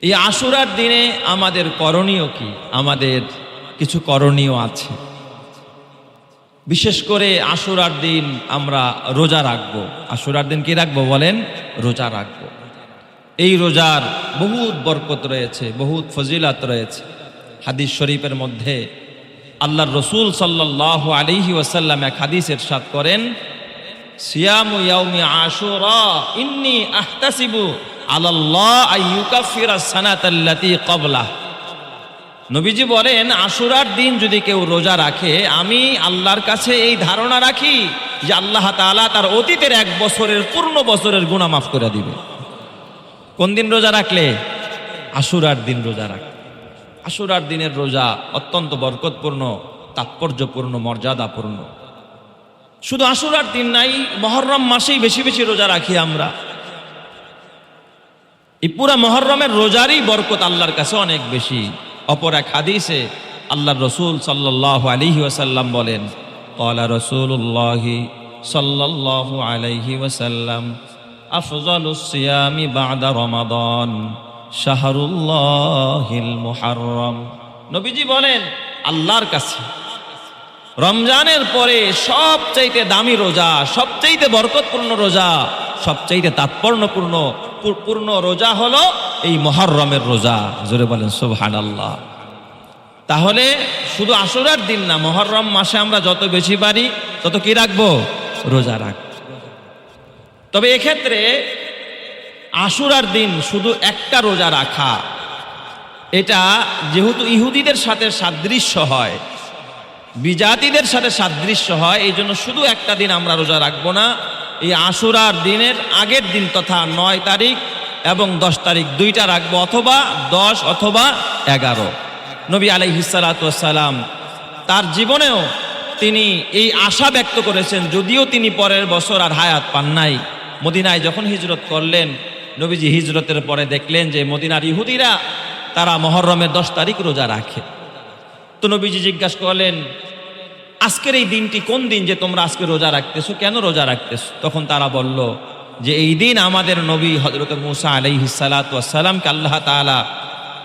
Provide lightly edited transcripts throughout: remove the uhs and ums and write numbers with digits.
এই আশুরার দিনে আমাদের করণীয় কি? আমাদের কিছু করণীয় আছে। বিশেষ করে আশুরার দিন আমরা রোজা রাখব। আশুরার দিন কি রাখবো বলেন? রোজা রাখব। এই রোজার বহুত বরকত রয়েছে, বহুত ফজিলাত রয়েছে। হাদিস শরীফের মধ্যে আল্লাহর রসুল সাল্লাল্লাহু আলাইহি ওয়াসাল্লাম এক হাদিস ইরশাদ করেন, সিয়ামু ইয়াউমি আশুরা ইন্নী আহতাসিবু আলাল্লাহ আইয়ুকাফিরা সানাতাল্লাতী ক্বাবলাহ। নবীজি বলেন, আশুরার দিন যদি কেউ রোজা রাখে, আমি আল্লাহর কাছে এই ধারণা রাখি যে আল্লাহ তাআলা তার অতীতের 1 বছরের পূর্ণ বছরের গুনাহ মাফ করে দিবে। কোন দিন রোজা রাখলে? আশুরার দিন রোজা রাখলে। আশুরার দিনের রোজা অত্যন্ত বরকতপূর্ণ, তাৎপর্যপূর্ণ, মর্যাদাপূর্ণ। শুধু আশুরার দিন নাই, মুহররম মাসেই বেশি বেশি রোজা রাখি আমরা। এই পুরা মুহররমের রোজারই বরকত আল্লাহর কাছে অনেক বেশি। অপর এক হাদিসে আল্লাহর রসুল সাল্লাল্লাহু আলাইহি ওয়াসাল্লাম বলেন, ক্বালা রাসূলুল্লাহি সাল্লাল্লাহু আলাইহি ওয়াসাল্লাম, আফযালুস সিয়ামি বা'দা রমাদান শাহরুল্লাহিল মুহাররম। নবীজি বলেন, আল্লাহর কাছে রমজানের পরে সবচাইতে দামি রোজা, সবচাইতে বরকতপূর্ণ রোজা, সবচাইতে তাৎপর্যপূর্ণ পূর্ণ রোজা হলো এই মুহররমের রোজা। জোরে বলেন সুবহানাল্লাহ। তাহলে শুধু আশুরার দিন না, মুহররম মাসে আমরা যত বেশি পারি তত কি রাখবো? রোজা রাখব। তবে এক্ষেত্রে আশুরার দিন শুধু একটা রোজা রাখা, এটা যেহেতু ইহুদিদের সাথে সাদৃশ্য হয়, বিজাতিদের সাথে সাদৃশ্য হয়, এই জন্য শুধু একটা দিন আমরা রোজা রাখবো না। এই আশুরার দিনের আগের দিন তথা 9 তারিখ এবং 10 তারিখ দুইটা রাখবো, অথবা 10 অথবা 11। নবী আলাইহিস সালাতু ওয়াস সালাম তার জীবনেও তিনি এই আশা ব্যক্ত করেছেন, যদিও তিনি পরের বছর আর হায়াত পান নাই। মদিনায় যখন হিজরত করলেন, নবীজি হিজরতের পরে দেখলেন যে মদিনার ইহুদিরা তারা মুহররমের 10 তারিখ রোজা রাখে। তো নবীজি জিজ্ঞাসা করলেন, আজকের এই দিনটি কোন দিন যে তোমরা আজকে রোজা রাখতেছো, কেন রোজা রাখতেছো? তখন তারা বলল যে এই দিন আমাদের নবী হযরত মূসা আলাইহিস সালাতু ওয়াস সালামকে আল্লাহ তাআলা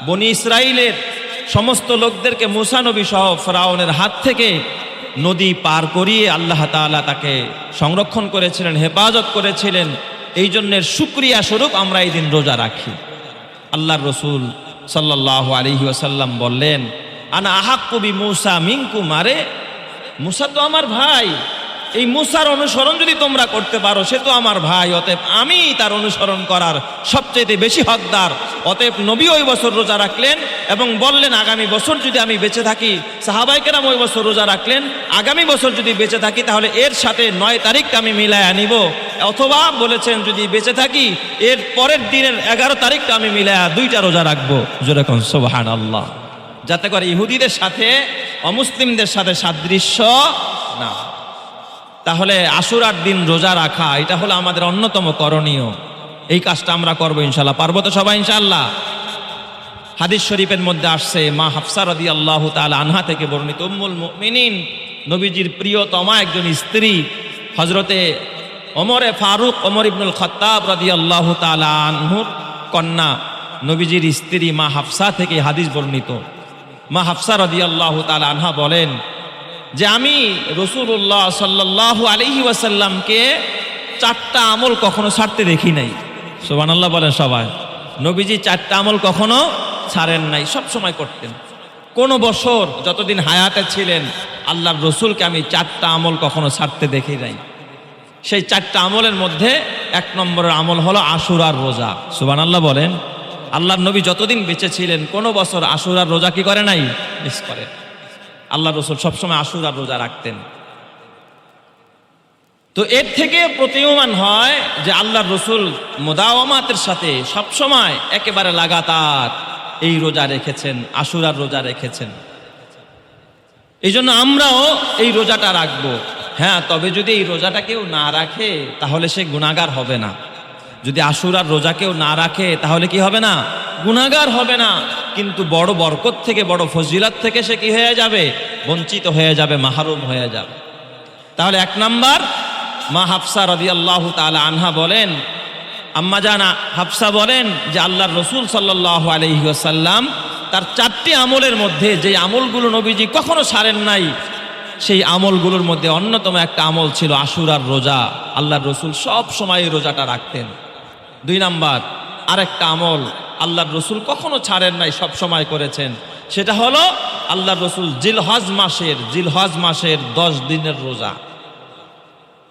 বনি ইসরাইলের সমস্ত লোকদেরকে মূসা নবী সহ ফিরআউনের হাত থেকে নদী পার করিয়ে আল্লাহ তাআলা তাকে সংরক্ষণ করেছিলেন, হেফাজত করেছিলেন। এই জন্যের শুকরিয়া স্বরূপ আমরা এই দিন রোজা রাখি। আল্লাহর রসুল সাল্লাল্লাহু আলাইহি ওয়াসাল্লাম বললেন, আনা আহাক্কু বি মূসা মিনকুম, আরে মূসা তো আমার ভাই, এই মূসার অনুসরণ যদি তোমরা করতে পারো, সে তো আমার ভাই, অতএব আমি তার অনুসরণ করার সবচেয়ে বেশি হকদার। অতএব নবী ওই বছর রোজা রাখলেন এবং বললেন, আগামী বছর যদি আমি বেঁচে থাকি, সাহাবায়ে কেরাম ওই বছর রোজা রাখলেন, আগামী বছর যদি বেঁচে থাকি তাহলে এর সাথে 9 তারিখটা আমি মিলায়া নিব, অথবা বলেছেন যদি বেঁচে থাকি এর পরের দিনের 11 তারিখটা আমি মিলায়া 2টা রোজা রাখবো। যেরকম সুবহানাল্লাহ, যাতে করে ইহুদিদের সাথে অমুসলিমদের সাথে সাদৃশ্য না। তাহলে আশুরার দিন রোজা রাখা, এটা হলো আমাদের অন্যতম করণীয়। এই কাজটা আমরা করবো ইনশাল্লাহ। পারবো তো সবাই ইনশাল্লাহ? হাদিস শরীফের মধ্যে আসছে, মা হাফসা রাদিয়াল্লাহু তাআলা আনহা থেকে বর্ণিত, উম্মুল মুমিনিন, নবীজির প্রিয়তমা একজন স্ত্রী হযরতে ওমরে ফারুক, ওমর ইবনুল খাত্তাব রাদিয়াল্লাহু তাআলা আনহুর কন্যা, নবীজির স্ত্রী মা হাফসা থেকে হাদিস বর্ণিত। মা হাফসা রাদিয়াল্লাহু তাআলা আনহা বলেন যে আমি রাসূলুল্লাহ সাল্লাল্লাহু আলাইহি ওয়াসাল্লামকে 4টা আমল কখনো ছাড়তে দেখি নাই। সুবহানাল্লাহ বলেন সবাই। নবীজি 4টা আমল কখনো ছাড়েন নাই, সব সময় করতেন। কোন বছর যতদিন হায়াতে ছিলেন আল্লাহর রসুলকে আমি 4টা আমল কখনো ছাড়তে দেখি নাই। সেই 4টা আমলের মধ্যে 1 নম্বরের আমল হলো আশুরার রোজা। সুবহানাল্লাহ বলেন। আল্লাহর নবী যতদিন বেঁচে ছিলেন কোনো বছর আশুরার রোজা কি করে নাই? মিস করে। আল্লাহর রসুল সবসময় আশুরার রোজা রাখতেন। তো এর থেকে প্রতীয়মান হয় যে আল্লাহর রসুল মুদাওয়ামাতের সাথে সবসময় একেবারে লাগাতার এই রোজা রেখেছেন, আশুরার রোজা রেখেছেন। এই জন্য আমরাও এই রোজাটা রাখবো। হ্যাঁ, তবে যদি এই রোজাটা কেউ না রাখে তাহলে সে গুনাহগার হবে না। যদি আশুরার রোজা কেউ না রাখে তাহলে কি হবে না? গুনাহগার হবে না, কিন্তু বড় বরকত থেকে, বড় ফজিলত থেকে সে কি হয়ে যাবে? বঞ্চিত হয়ে যাবে, মাহরুম হয়ে যাবে। তাহলে 1 নাম্বার, মা হাফসা রাদিয়াল্লাহু তাআলা আনহা বলেন আম্মা জানা হাফসা বলেন যে আল্লাহর রসুল সাল্লাল্লাহু আলাইহি ওয়াসাল্লাম তার 4টি আমলের মধ্যে যে আমলগুলো নবীজি কখনো ছাড়েন নাই, সেই আমলগুলোর মধ্যে অন্যতম একটা আমল ছিল আশুরার রোজা। আল্লাহর রসুল সব সময় এই রোজাটা রাখতেন। 2 নাম্বার আরেকটা আমল আল্লাহর রসুল কখনো ছাড়েন নাই, সব সময় করেছেন, সেটা হলো আল্লাহর রসুল জিলহজ মাসের 10 দিনের রোজা।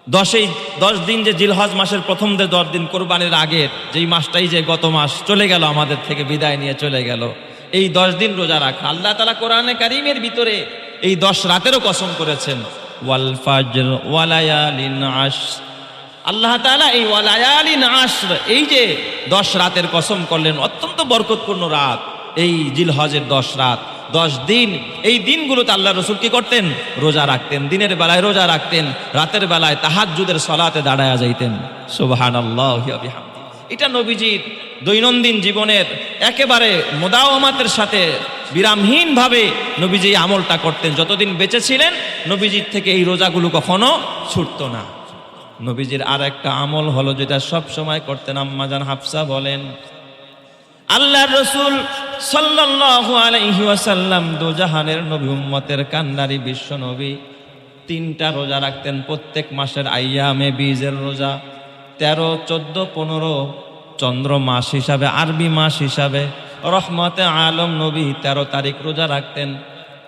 10 দিন যে জিলহজ মাসের প্রথম যে 10 দিন কোরবানির আগের যেই মাসটাই যে গত মাস চলে গেল, আমাদের থেকে বিদায় নিয়ে চলে গেল, এই 10 দিন রোজা রাখা। আল্লাহ তাআলা কোরআনে কারীমের ভিতরে এই 10 রাতেরও কসম করেছেন, ওয়াল ফাজর ওয়ালায়ালিন আশর। আল্লাহ তাআলা এই ওয়ালায়ালিন আশর, এই যে 10 রাতের কসম করলেন, অত্যন্ত বরকতপূর্ণ রাত এই জিলহজের 10 রাত 10 দিন। এই দিনগুলোতে আল্লাহ রসুল কি করতেন? রোজা রাখতেন। দিনের বেলায় রোজা রাখতেন, রাতের বেলায় তাহাজ্জুদের সালাতে দাঁড়ায়া যাইতেন। সুবহানাল্লাহি ওয়া বিহামদিহি। এটা নবীজির দৈনন্দিন জীবনের একেবারে মুদাওয়ামাতের সাথে বিরামহীনভাবে নবীজি এই আমলটা করতেন। যতদিন বেঁচে ছিলেন নবীজির থেকে এই রোজাগুলো কখনো ছুটতো না। নবীজির আর একটা আমল হলো যেটা সব সময় করতেন, আম্মা জান হাফসা বলেন আল্লাহর রাসূল সাল্লাল্লাহু আলাইহি ওয়াসাল্লাম দোজাহানের নবী, উম্মতের কান্ডারি বিশ্ব নবী, 3টা রোজা রাখতেন প্রত্যেক মাসের আইয়ামে বীজের রোজা। 13, 14, 15 চন্দ্র মাস হিসাবে, আরবি মাস হিসাবে রহমতে আলম নবী 13 তারিখ রোজা রাখতেন,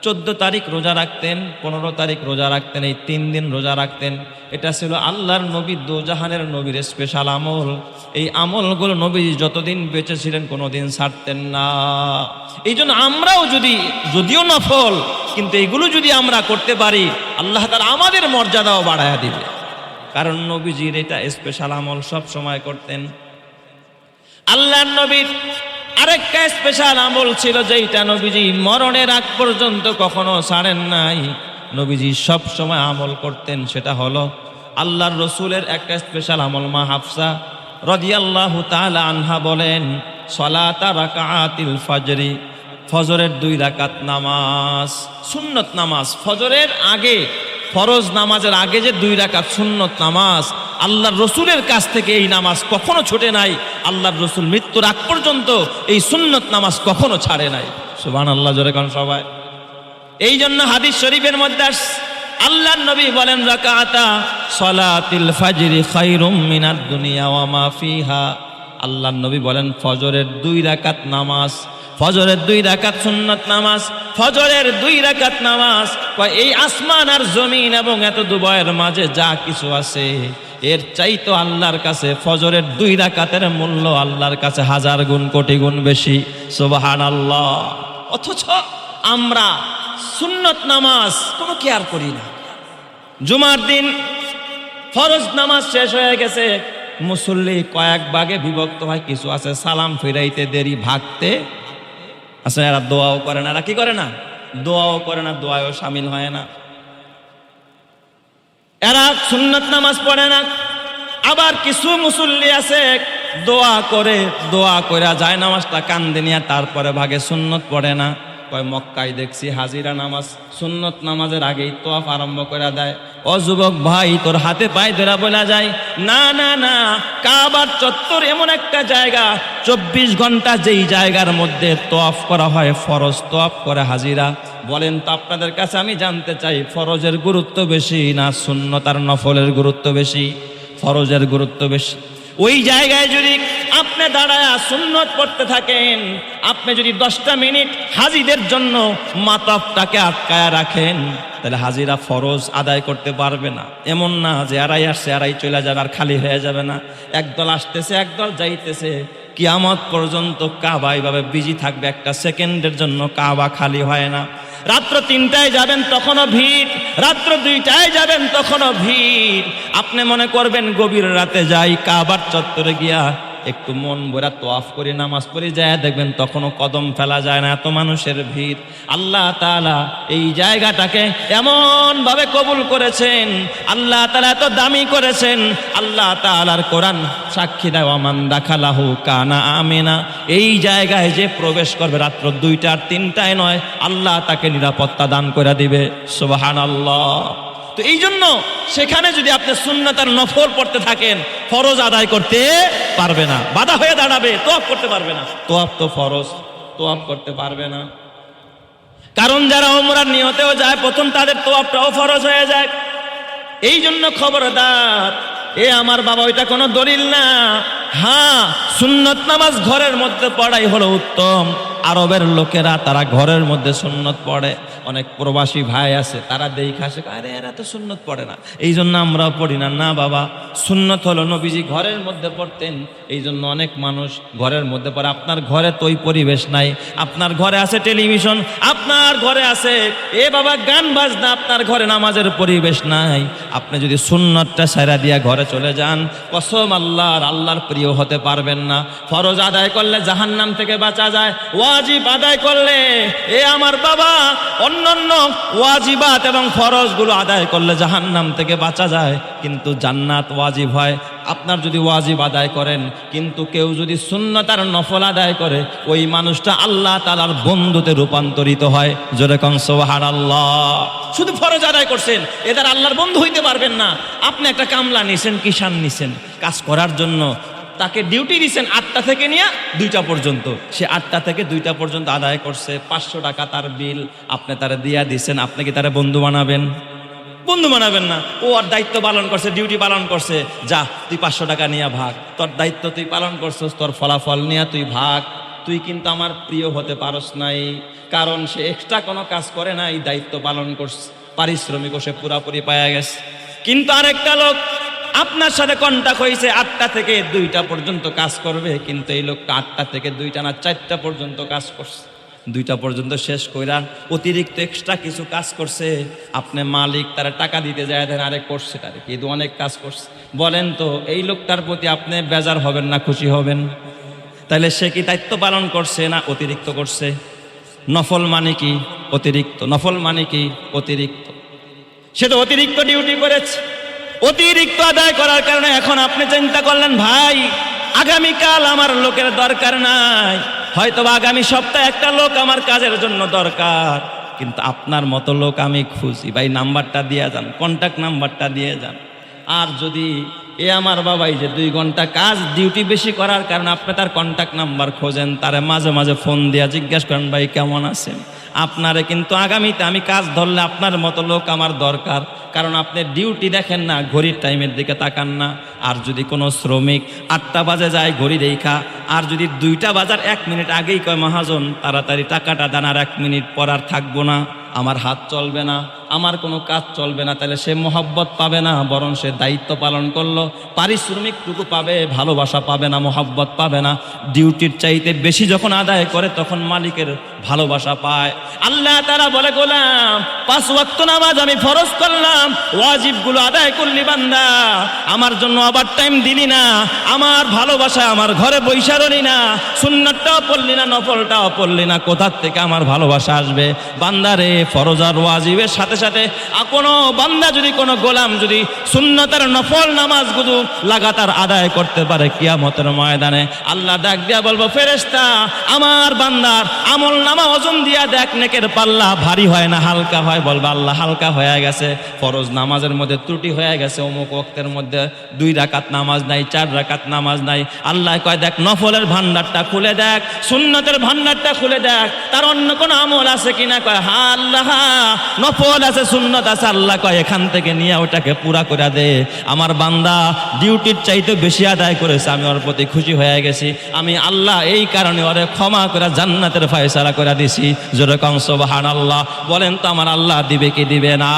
14 তারিখ রোজা রাখতেন, 15 তারিখ রোজা রাখতেন। এই 3 দিন রোজা রাখতেন। এটা ছিল আল্লাহর নবী দোজাহানের নবীর স্পেশাল আমল। এই আমলগুলো নবী যতদিন বেঁচে ছিলেন কোনোদিন ছাড়তেন না। এই জন্য আমরাও যদিও নফল, কিন্তু এইগুলো যদি আমরা করতে পারি আল্লাহ তাআলা আমাদের মর্যাদাও বাড়ায়া দিবে, কারণ নবীজির এটা স্পেশাল আমল সব সময় করতেন। আল্লাহর নবীর আরেকটা স্পেশাল আমল ছিল যেটা নবীজি মরণের আগ পর্যন্ত কখনো ছাড়েন নাই, নবীজি সব সময় আমল করতেন। সেটা হলো আল্লাহর রসুলের একটা স্পেশাল আমল। মা হাফসা রাদিয়াল্লাহু তাআলা আনহা বলেন, সলাতা রাকাআতিল ফাজরি, ফজরের 2 রাকাত নামাজ, সুন্নত নামাজ। ফজরের আগে, ফরজ নামাজের আগে যে 2 রাকাত সুন্নত নামাজ, আল্লাহর রসুলের কাছ থেকে এই নামাজ কখনো ছুটে নাই। আল্লাহর রসুল মৃত্যুর আগ পর্যন্ত এই সুন্নত নামাজ কখনো ছাড়ে নাই। সুবহানাল্লাহ, জোরে কোন সবাই। এই জন্য হাদিস শরীফের মধ্যে আল্লাহর নবী বলেন, রাকাতা সলাতিল ফাজরি খায়রুম মিনাদ দুনিয়া ওয়া মা ফিহা। আল্লাহর নবী বলেন ফজরের 2 রাকাত নামাজ, ফজরের 2 রাকাত সুন্নত নামাজ, ফজরের 2 রাকাত নামাজ, এই আসমান আর জমিন এবং এত দুবয়ের মাঝে যা কিছু আছে এর চাইতো আল্লাহর কাছে ফজরের 2 রাকাতের মূল্য আল্লাহর কাছে 1000 গুণ কোটি গুণ বেশি। সুবহানাল্লাহ। অথচ আমরা সুন্নত নামাজ কোনো কেয়ার করি না। জুমার দিন ফরজ নামাজ শেষ হয়ে গেছে, মুসল্লি কয়েক ভাগে বিভক্ত হয়। কিছু আছে সালাম ফিরাইতে দেরি, ভাগতে আছে, এরা দোয়াও করে না। এরা কি করে না? দোয়াও করে না, দোয়াও শামিল হয় না। এরা সুন্নত নামাজ পড়ে না। আবার কিছু মুসল্লি আছে দোয়া করে যায় নামাজটা কান্দে নিয়ে, তারপরে ভাগে সুন্নত পড়ে না। কয় মক্কায় দেখছি হাজিরা নামাজ সুন্নত নামাজের আগেই তোয়াফ আরম্ভ করে দেয়। ও যুবক ভাই, তোর হাতে পায়ে ধরা বলা যায় না না না, কাবার চত্বর এমন একটা জায়গা 24 ঘন্টা যেই জায়গার মধ্যে তোয়াফ করা হয়, ফরজ তোয়াফ করে হাজিরা। বলেন তো আপনাদের কাছে আমি জানতে চাই, ফরজের গুরুত্ব বেশি না সুন্নত আর নফলের গুরুত্ব বেশি? ফরজের গুরুত্ব বেশি। ওই জায়গায় যদি আপনি দাঁড়ায় সুন্নত পড়তে থাকেন, আপনি যদি 10টা মিনিট হাজিদের জন্য মাতাফটাকে আটকায়া রাখেন, তাহলে হাজিরা ফরজ আদায় করতে পারবে না। এমন না যে এরাই আসছে এরাই চলে যাবে আর খালি হয়ে যাবে না। একদল আসতেছে একদল যাইতেছে, কিয়ামত পর্যন্ত কাবা এইভাবে বিজি থাকবে। একটা সেকেন্ডের জন্য কাবা খালি হয় না। রাত্র 3টায় যাবেন তখনও ভিড়, রাত্র 2টায় যাবেন তখনও ভিড়। আপনি মনে করবেন গভীর রাতে যাই কাবার চত্বরে গিয়া একটু মন ভরা তোয়াফ করে নামাজ পড়ে যায়, দেখবেন তখনও কদম ফেলা যায় না, এত মানুষের ভিড়। আল্লাহ তাআলা এই জায়গাটাকে এমন ভাবে কবুল করেছেন, আল্লাহ তাআলা এত দামি করেছেন। আল্লাহ তাআলার কোরআন সাক্ষী দেয়, ওয়ামান দাখালাহু কানা আমিনা। এই জায়গায় যে প্রবেশ করবে রাত্র 2টা আর 3টায় নয়, আল্লাহ তাকে নিরাপত্তা দান করে দিবে। সুবহানাল্লাহ। তো এই জন্য সেখানে যদি আপনি সুন্নাত আর নফল পড়তে থাকেন, ফরজ আদায় করতে পারবে না, বাধা হয়ে দাঁড়াবে, তোয়াফ করতে পারবে না। তোয়াফ তো ফরজ, তোয়াফ করতে পারবে না। কারণ যারা উমরার নিয়তেও যায় প্রথম তাদের তোয়াফটাও ফরজ হয়ে যায়। এই জন্য খবরদার, আমার বাবা ওইটা কোনো দলিল না। হ্যাঁ, সুন্নত নামাজ ঘরের মধ্যে পড়াই হলো উত্তম। আরবের লোকেরা তারা ঘরের মধ্যে সুন্নত পড়ে। অনেক প্রবাসী ভাই আছে, তারা দেখা শেখে, আরে এরা তো সুন্নত পড়ে না, এই জন্য আমরাও পড়ি না। না বাবা, সুন্নত হলো নবীজি ঘরের মধ্যে পড়তেন, এই জন্য অনেক মানুষ ঘরের মধ্যে পড়ে। আপনার ঘরে তো ওই পরিবেশ নাই, আপনার ঘরে আছে টেলিভিশন, আপনার ঘরে আছে বাবা গান বাজনা, আপনার ঘরে নামাজের পরিবেশ নাই। আপনি যদি সুন্নতটা সাইরা দিয়া ঘরে চলে যান, কসম আল্লাহর প্রিয় হতে পারবেন না। ফরজ আদায় করলে জাহান্নাম থেকে বাঁচা যায়, ওয়াজিব আদায় করলে আমার বাবা অন্যান্য ওয়াজিবাত এবং ফরজগুলো আদায় করলে জাহান্নাম থেকে বাঁচা যায়, কিন্তু জান্নাত ওয়াজিব হয়। আপনার যদি ওয়াজিব আদায় করেন, কিন্তু কেউ যদি সুন্নাত আর নফল আদায় করে, ওই মানুষটা আল্লাহ তাআলার বন্ধুতে রূপান্তরিত হয়। জোরে কোন সুবহানাল্লাহ। শুধু ফরজ আদায় করছেন, এদের আল্লাহর বন্ধু হইতে পারবেন না। আপনি একটা কামলা নিছেন, কিষান নিছেন কাজ করার জন্য, তাকে ডিউটি দিচ্ছেন 8টা থেকে নিয়ে 2টা পর্যন্ত, সে 8টা থেকে 2টা পর্যন্ত আদায় করছে, 500 টাকা তার বিল, আপনি তারা দিয়া দিচ্ছেন। আপনি কি তারা বন্ধু বানাবেন? বন্ধু বানাবেন না। ও আর দায়িত্ব পালন করছে, ডিউটি পালন করছে, যা তুই 500 টাকা নিয়ে ভাগ, তোর দায়িত্ব তুই পালন করছিস, তোর ফলাফল নিয়ে তুই ভাগ। তুই কিন্তু আমার প্রিয় হতে পারস নাই, কারণ সে এক্সট্রা কোনো কাজ করে নাই, দায়িত্ব পালন করছে, পারিশ্রমিকও সে পুরাপুরি পাওয়া গেছে। কিন্তু আরেকটা লোক আপনার সাথে কন্টাক্ট হয়েছে, 8টা থেকে 2টা পর্যন্ত কাজ করবে, কিন্তু এই লোকটা 8টা থেকে 2টা না 4টা পর্যন্ত কাজ করছে, 2টা পর্যন্ত শেষ কইরা অতিরিক্ত এক্সট্রা কিছু কাজ করছে। আপনি মালিক তারা টাকা দিতে যায় দেন, আরে করছে তারে কিন্তু অনেক কাজ করছে। বলেন তো এই লোকটার প্রতি আপনি বেজার হবেন না খুশি হবেন? তাহলে সে কি দায়িত্ব পালন করছে না অতিরিক্ত করছে? নফল মানে কি? অতিরিক্ত। নফল মানে কি? অতিরিক্ত। সে তো অতিরিক্ত ডিউটি করেছে, অতিরিক্ত আদায় করার কারণে এখন আপনি চিন্তা করলেন, ভাই আগামীকাল আমার লোকের দরকার নাই, হয়তো আগামী সপ্তাহে একটা লোক আমার কাজের জন্য দরকার, কিন্তু আপনার মতো লোক আমি খুঁজি, ভাই নাম্বারটা দিয়ে যান, কন্ট্যাক্ট নাম্বারটা দিয়ে যান। আর যদি আমার বাবাই যে 2 ঘন্টা কাজ ডিউটি বেশি করার কারণে আপনি তার কন্ট্যাক্ট নাম্বার খোঁজেন, তারে মাঝে মাঝে ফোন দিয়া জিজ্ঞেস করেন, ভাই কেমন আছেন? আপনারে কিন্তু আগামীতে আমি কাজ ধরলে আপনার মতো লোক আমার দরকার, কারণ আপনি ডিউটি দেখেন না, ঘড়ির টাইমের দিকে তাকান না। আর যদি কোনো শ্রমিক 8টা বাজে যায় ঘড়ি দেখা, আর যদি 2টা বাজার 1 মিনিট আগেই কয় মহাজন তাড়াতাড়ি টাকাটা দেন, আর 1 মিনিট পর আর থাকবো না, আমার হাত চলবে না, আমার কোনো কাজ চলবে না, তাহলে সে মহব্বত পাবে না, বরং সে দায়িত্ব পালন করলো, পারিশ্রমিকটুকু পাবে, ভালোবাসা পাবে না, মহব্বত পাবে না। ডিউটির চাইতে বেশি যখন আদায় করে তখন মালিকের ভালোবাসা পায়। আল্লাহ তাআলা বলে, গোলাম 5 ওয়াক্ত নামাজ আমি ফরজ করলাম, ওয়াজিবগুলো আদায় করলি বান্দা, আমার জন্য ওভার টাইম দিলি না, আমার ভালোবাসা আমার ঘরে বৈশা রলি না, সুন্নাতটাও পড়লি না, নফলটাও পড়লি না, কোথার থেকে আমার ভালোবাসা আসবে? বান্দারে ফরজ আর ওয়াজিবের সাথে সাথে কোনো বান্দা যদি কোনো গোলাম যদি সুন্নতের নফল নামাজগুলো লাগাতার আদায় করতে পারে, কিয়ামতের ময়দানে আল্লাহ ডাক দিয়া বলবো, ফেরেশতা আমার বান্দার আমল নামা ওজন দিয়া দেখ, নেকের পাল্লা ভারী হয় না হালকা হয়? বলবা আল্লাহ হালকা হয়ে গেছে, ফরজ নামাজের মধ্যে ত্রুটি হয়ে গেছে, অমুক ওয়াক্তের মধ্যে 2 রাকাত নামাজ নাই, 4 রাকাত নামাজ নাই। আল্লাহ কয়, দেখ নফলের ভান্ডারটা খুলে দেখ, সুন্নতের ভান্ডারটা খুলে দেখ, তার অন্য কোনো আমল আছে কিনা? কয় হ্যাঁ আল্লাহ, নফল আছে, সুন্নত আছে। আল্লাহ কয়, এখান থেকে নিয়ে ওটাকে পুরা করে দে। আমার বান্দা ডিউটির চাইতে বেশি আদায় করেছে, আমি ওর প্রতি খুশি হয়ে গেছি, আমি আল্লাহ এই কারণে ওরে ক্ষমা করে জান্নাতের ফয়সালা করে দিছি। জোরে কোন সুবহানাল্লাহ। বলেন তো আমার আল্লাহ দিবে কি দিবে না?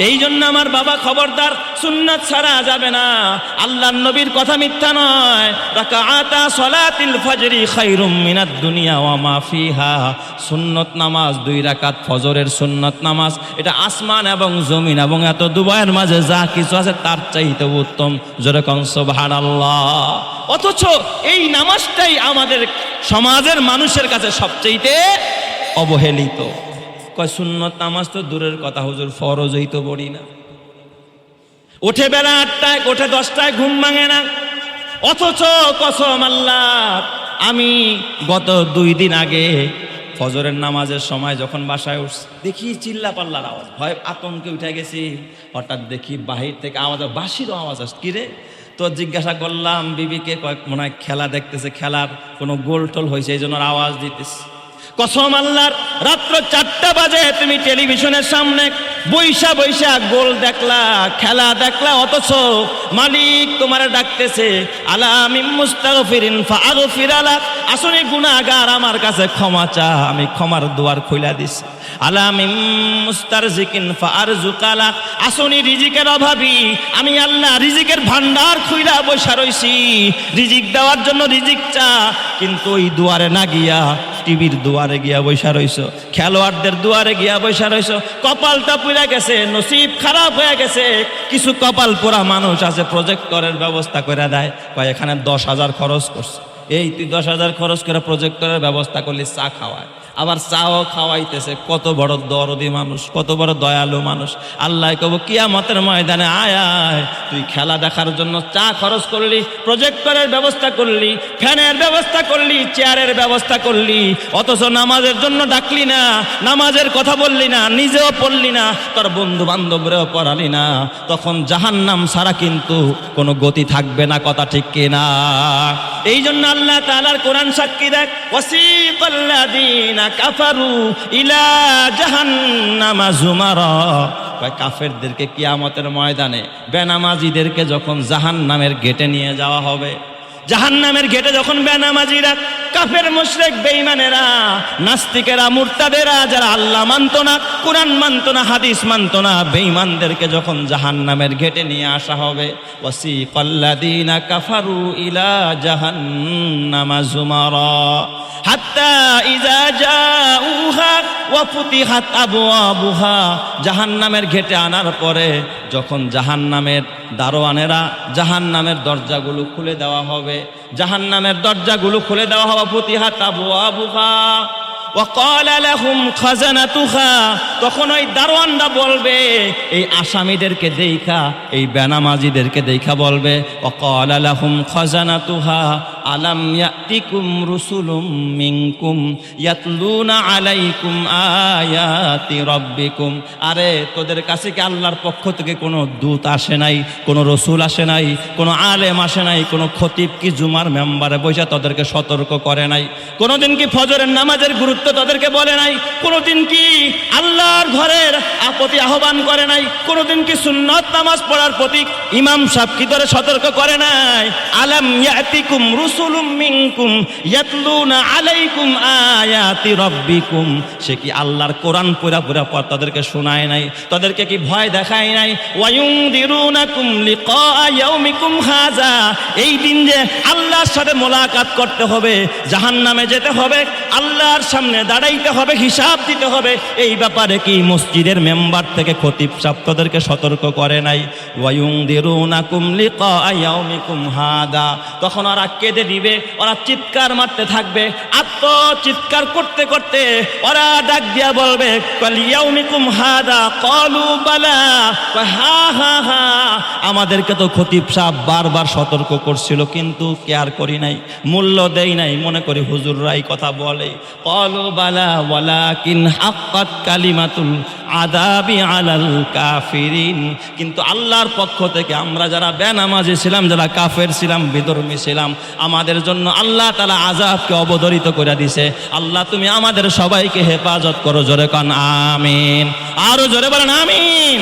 এই জন্য আমার বাবা খবরদার, সুন্নাত ছাড়া যাবে না। আল্লাহর নবীর কথা মিথ্যা নয়, রাকাআতা সালাতিল ফজরি খায়রুম মিনাদ দুনিয়া ওয়া মা ফিহা। সুন্নত নামাজ 2 রাকাত ফজরের সুন্নত নামাজ, এটা আসমান এবং জমিন এবং এত দুবাইয়ের মাঝে যা কিছু আছে তার চাইতে উত্তম। জোরে কোন সুবহানাল্লাহ। অথচ এই নামাজটাই আমাদের সমাজের মানুষের কাছে সবচাইতে অবহেলিত। কয় সুন্নত নামাজ তো দূরের কথা হুজুর, ফরজই তো পড়ি না। ওঠে বেলা 8টায়, ওঠে 10টায়, ঘুম ভাঙে না। অথচ কসম আল্লাহ, আমি গত 2 দিন আগে ফজরের নামাজের সময় যখন বাসায় উঠছি দেখি চিল্লা পাল্লার আওয়াজ, ভয় আতঙ্কে উঠে গেছি। হঠাৎ দেখি বাহির থেকে আওয়াজ, বাঁশিরও আওয়াজ আসছে। কিরে? তো জিজ্ঞাসা করলাম বিবিকে, কয়েক মনে হয় খেলা দেখতেছে, খেলার কোনো গোল টোল হয়েছে এই জন্য আওয়াজ দিতেছে। কসম আল্লাহর, রাত্র 4টা বাজে তুমি টেলিভিশনের সামনে বৈশা বৈশা গোল দেখলা, খেলা দেখলা, অথচ মালিক তোমার ডাকতেছে, আলা মিন মুস্তাগফিরিন ফাগফির লাক, আসলে গুনাহগার আমার কাছে ক্ষমা চা, আমি ক্ষমার দুয়ার খুলে দিছি। আলা মিন মুস্তারজিকিন ফারজুকালা, আসলে রিজিকের অভাবী, আমি আল্লাহ রিজিকের ভান্ডার খুইলা বৈশা রইছি, রিজিক দেওয়ার জন্য রিজিক চা। কিন্তু ওই দুয়ারে না গিয়া টিভির দুয়ারে গিয়া বৈশা রইছো, খেলোয়াড়দের দুয়ারে গিয়া বৈশা রইছো। কপালটা পুড়ে গেছে, নসিব খারাপ হয়ে গেছে। কিছু কপাল পোড়া মানুষ আছে, প্রজেক্টরের ব্যবস্থা করে দেয়, কয় এখানে 10,000 খরচ করছে। এই তুই 10,000 খরচ করে প্রজেক্টরের ব্যবস্থা করলি, চা খাওয়ায়, আবার চাও খাওয়াইতেছে। কত বড় দরদি মানুষ, কত বড় দয়ালু মানুষ। আল্লাহ কব কিয়ামতের ময়দানে আয় আয়, তুই খেলা দেখার জন্য চা খরচ করলি, প্রজেক্টরের ব্যবস্থা করলি, ফ্যানের ব্যবস্থা করলি, চেয়ারের ব্যবস্থা করলি, অথচ নামাজের জন্য ডাকলি না, নামাজের কথা বললি না, নিজেও পড়লি না, তোর বন্ধু বান্ধবরেও পড়ালি না। তখন জাহান্নাম ছাড়া কিন্তু কোনো গতি থাকবে না, কথা ঠিক কিনা? এই জন্য আল্লাহ তাআলার কোরআন সাক্ষী দেখ, ওয়াসিকাল্লাযীনা কাফারু ইলা জাহান্নামা যুমারা, কাফেরদেরকে কিয়ামতের ময়দানে, বেনামাজিদেরকে যখন জাহান্নামের গেটে নিয়ে যাওয়া হবে, জাহান্নামের গেটে যখন বেনামাজিরা, কাফের মুশরিক বেঈমানেরা, নাস্তিকেরা, মুরতাদেরা, যারা আল্লাহ মানতো না, কুরআন মানতো না, হাদিস মানতো না, বেঈমানদেরকে যখন জাহান্নামের গেটে নিয়ে আসা হবে, ওয়াসিকাল্লাযীনা কাফারু ইলা জাহান্নামা যুমারা হাত্তা ইযা জাউহা ওয়া ফুতিহাত আবওয়াবুহা, জাহান্নামের গেটে আনার পরে যখন জাহান্নামের দারোয়ানেরা জাহান্নামের দরজাগুলো খুলে দেওয়া হবে, জাহান্নামের দরজাগুলো খুলে দেওয়া হবে, ফুতিহাত আবওয়াবুহা ওয়া ক্বালা লাহুম খাজানাতুহা, তখন ওই দারোয়ানরা বলবে এই আসামিদেরকে দেখা, এই বেনামাজিদেরকে দেখা বলবে, ওয়া ক্বালা লাহুম খাজানাতুহা আলাম ইয়াতিকুম রুসুলুম মিনকুম ইয়াতলুনা আলাইকুম আয়াতি রাব্বিকুম, আরে তোদের কাছে কি আল্লাহর পক্ষ থেকে কোনো দূত আসে নাই, কোনো রসুল আসে নাই, কোনো আলেম আসে নাই, কোনো খতিব কি জুমার মেম্বারে বসে তোদেরকে সতর্ক করে নাই? কোনোদিন কি ফজরের নামাজের গুরুত্ব তোদেরকে বলে নাই? কোনোদিন কি আল্লাহর ঘরের প্রতি আহ্বান করে নাই? কোনোদিন কি সুন্নত নামাজ পড়ার প্রতি ইমাম সাহেব কি তোরে সতর্ক করে নাই? আলাম ইয়াতিকুম রুসুলুম মিনকুম ইয়াতলুনা আলাইকুম আয়াতি রাব্বিকুম, সে কি আল্লাহর কোরআন পুরা পুরা তাদেরকে শোনায় নাই? তাদেরকে কি ভয় দেখায় নাই? ওয়ায়ুনদিরুনাকুম লিকা ইয়াউমিকুম হাযা, এই দিন যে আল্লাহর সাথে মোলাকাত করতে হবে, জাহান্নামে যেতে হবে, আল্লাহর সামনে দাঁড়াইতে হবে, হিসাব দিতে হবে, এই ব্যাপারে কি মসজিদের মেম্বার থেকে খতিব সাহেব তাদেরকে সতর্ক করে নাই? ওয়ায়ুনদিরুনাকুম লিকা ইয়াউমিকুম হাযা, তখন ওরা কেঁদে দিবে, ওরা চিৎকার মারতে থাকবে, আত্মচিৎকার করতে করতে ওরা ডাক দিয়া বলবে ইয়াউমিকুম হাযা ক্বালু বালা, হা হা হা, আমাদেরকে তো খতিব সাহেব বারবার সতর্ক করছিল কিন্তু কেয়ার করি নাই, মূল্য দেই নাই, মনে করি হুজুররাই কথা বলে। ক্বালু বালা ওয়ালাকিন হাক্কাত কালিমাতুল আযাবি আলাল কাফিরিন, কিন্তু আল্লাহর পক্ষ থেকে আমরা যারা বেনামাজি ছিলাম, যারা কাফের ছিলাম, বিধর্মী ছিলাম, আমাদের জন্য আল্লাহ তাআলা আযাবকে অবধারিত করে দিছে। আল্লাহ তুমি আমাদের সবাইকে হেফাজত করো, জোরে কান আমিন, আরো জোরে বলেন আমিন।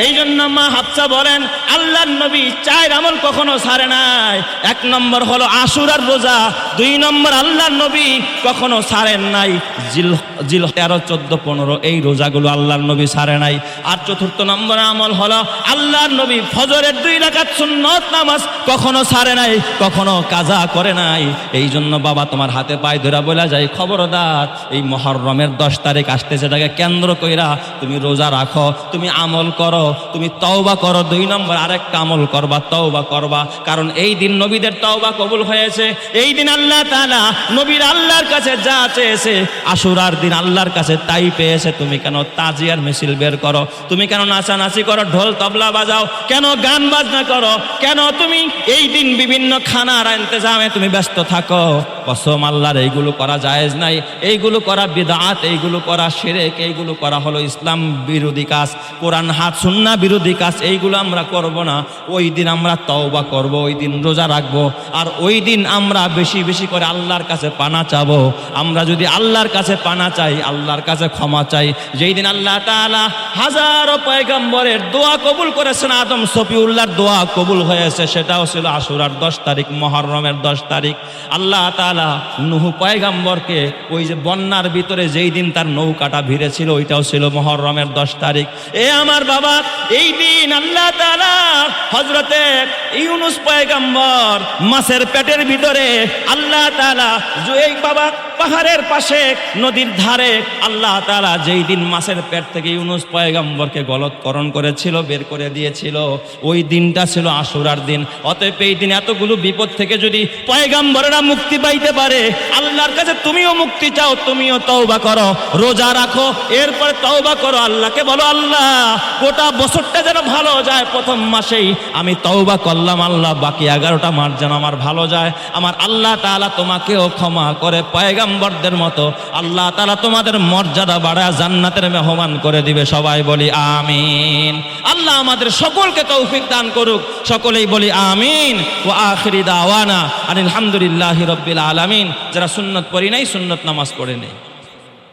এই জন্য মা হাফসা বলেন আল্লাহর নবী 4 আমল কখনো ছাড়ে নাই। 1 নম্বর হলো আশুরার রোজা, 2 নম্বর আল্লাহর নবী কখনো ছাড়েন নাই জিল 13, 14, 15 এই রোজাগুলো আল্লাহর নবী ছাড়ে নাই। আর 4র্থ নম্বর আমল হলো আল্লাহর নবী ফজরের 2 রাকাত সুন্নত নামাজ কখনো ছাড়ে নাই, কখনো কাজা করে নাই। এই জন্য বাবা তোমার হাতে পায়ে ধরে বলা যায়, খবরদার এই মুহররমের 10 তারিখ আসতেছে, সেটাকে কেন্দ্র কইরা তুমি রোজা রাখো, তুমি আমল করো, তুমি তওবা করো। 2 নম্বর আরেকটা আমল করবা, তওবা করবা, কারণ এই দিন নবীদের তওবা কবুল হয়েছে। এই দিন আল্লাহ তাআলা নবীর আল্লাহর কাছে যা চেয়েছে, আশুরার দিন আল্লাহর কাছে তাই পেয়েছে। তুমি কেন তাজিয়ার মিছিল বের করো? তুমি কেন নাচানাচি করো, ঢোল তবলা বাজাও, কেন গান বাজনা করো, কেন তুমি এই দিন বিভিন্ন খানার ইন্তজামে তুমি ব্যস্ত থাকো? কসম আল্লাহর, এইগুলো করা জায়েজ নাই, এইগুলো করা বিদআত, এইগুলো করা শিরক, এইগুলো করা হলো ইসলাম বিরোধী কাজ, কোরআন হাত সুন্নাহ বিরোধী কাজ, এইগুলো আমরা করব না। ওই দিন আমরা তওবা করব, ওই দিন রোজা রাখবো, আর ওই দিন আমরা বেশি বেশি করে আল্লাহর কাছে পানা চাবো। আমরা যদি আল্লাহর কাছে পানা চাই, আল্লাহর কাছে ক্ষমা চাই, যেই দিন আল্লাহ তাআলা হাজারো পয়গম্বরের দোয়া কবুল করেছেন, আদম সফিউল্লাহর দোয়া কবুল হয়েছে, সেটাও ছিল আশুরার 10 তারিখ, মুহররমের 10 তারিখ। আল্লাহ তাআলা নূহ পয়গম্বরকে ওই যে বন্যার ভিতরে যেই দিন তার নৌকাটা ভিড়েছিল, ওইটাও ছিল মুহররমের 10 তারিখ। এ আমার বাবা, এই দিন আল্লাহ তাআলা হযরতে ইউনূস পয়গম্বর মাছের পেটের ভিতরে আল্লাহ তাআলা এই বাবা পাহাড়ের পাশে নদীর ধারে আল্লাহ তাআলা যেই দিন মাছের পেট থেকে ইউনূস পয়গম্বরকে গলৎকরণ করেছিল, বের করে দিয়েছিল, ওই দিনটা ছিল আশুরার দিন। অতএব এই দিন এতগুলো বিপদ থেকে যদি পয়গম্বরেরা মুক্তি পাইতে পারে, আল্লাহর কাছে তুমিও মুক্তি চাও, তুমিও তওবা করো, রোজা রাখো, এরপর তওবা করো, আল্লাহকে বলো আল্লাহ গোটা বছরটা যেন ভালো যায়, প্রথম মাসেই আমি তওবা করলাম আল্লাহ, বাকি 11টা মাস যেন আমার ভালো যায়। আমার আল্লাহ তাআলা তোমাকেও ক্ষমা করে পয়গম্বরদের মতো আল্লাহ তাআলা তোমাদের মর্যাদা বাড়ায় জান্নাতের মেহমান করে দিবে। সবাই বলি আমিন। আল্লাহ আমাদের সকলকে তৌফিক দান করুক, সকলেই বলি আমিন। ওয়া আখিরি দাওয়ানা আলহামদুলিল্লাহি রাব্বিল আলামিন। যারা সুন্নত পড়ি নাই, সুন্নত নামাজ পড়ে নেই।